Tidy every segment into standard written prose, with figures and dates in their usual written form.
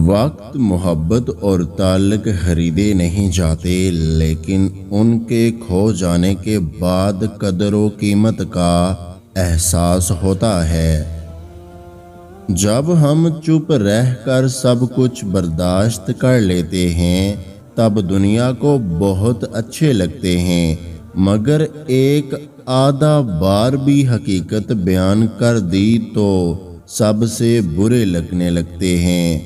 وقت، محبت اور تعلق خریدے نہیں جاتے، لیکن ان کے کھو جانے کے بعد قدر و قیمت کا احساس ہوتا ہے۔ جب ہم چپ رہ کر سب کچھ برداشت کر لیتے ہیں تب دنیا کو بہت اچھے لگتے ہیں، مگر ایک آدھا بار بھی حقیقت بیان کر دی تو سب سے برے لگنے لگتے ہیں۔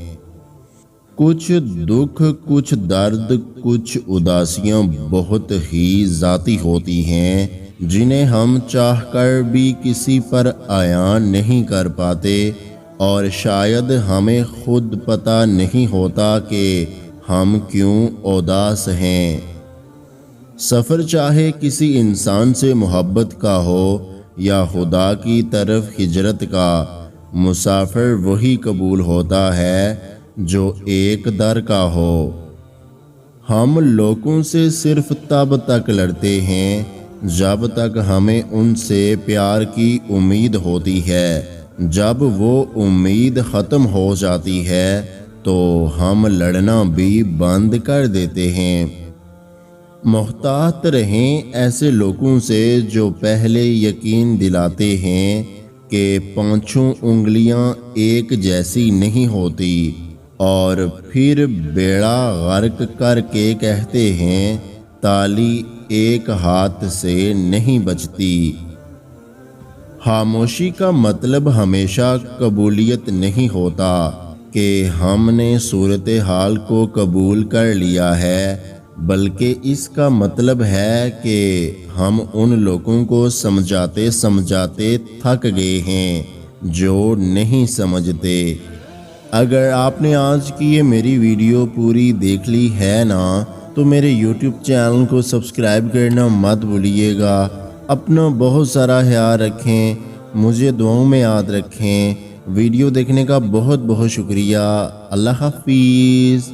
کچھ دکھ، کچھ درد، کچھ اداسیاں بہت ہی ذاتی ہوتی ہیں، جنہیں ہم چاہ کر بھی کسی پر عیاں نہیں کر پاتے، اور شاید ہمیں خود پتہ نہیں ہوتا کہ ہم کیوں اداس ہیں۔ سفر چاہے کسی انسان سے محبت کا ہو یا خدا کی طرف ہجرت کا، مسافر وہی قبول ہوتا ہے جو ایک در کا ہو۔ ہم لوگوں سے صرف تب تک لڑتے ہیں جب تک ہمیں ان سے پیار کی امید ہوتی ہے، جب وہ امید ختم ہو جاتی ہے تو ہم لڑنا بھی بند کر دیتے ہیں۔ محتاط رہیں ایسے لوگوں سے جو پہلے یقین دلاتے ہیں کہ پانچوں انگلیاں ایک جیسی نہیں ہوتی، اور پھر بیڑا غرق کر کے کہتے ہیں تالی ایک ہاتھ سے نہیں بجتی۔ خاموشی کا مطلب ہمیشہ قبولیت نہیں ہوتا کہ ہم نے صورتحال کو قبول کر لیا ہے، بلکہ اس کا مطلب ہے کہ ہم ان لوگوں کو سمجھاتے سمجھاتے تھک گئے ہیں جو نہیں سمجھتے۔ اگر آپ نے آج کی یہ میری ویڈیو پوری دیکھ لی ہے نا، تو میرے یوٹیوب چینل کو سبسکرائب کرنا مت بھولیے گا۔ اپنا بہت سارا خیال رکھیں، مجھے دعاؤں میں یاد رکھیں۔ ویڈیو دیکھنے کا بہت بہت شکریہ۔ اللہ حافظ۔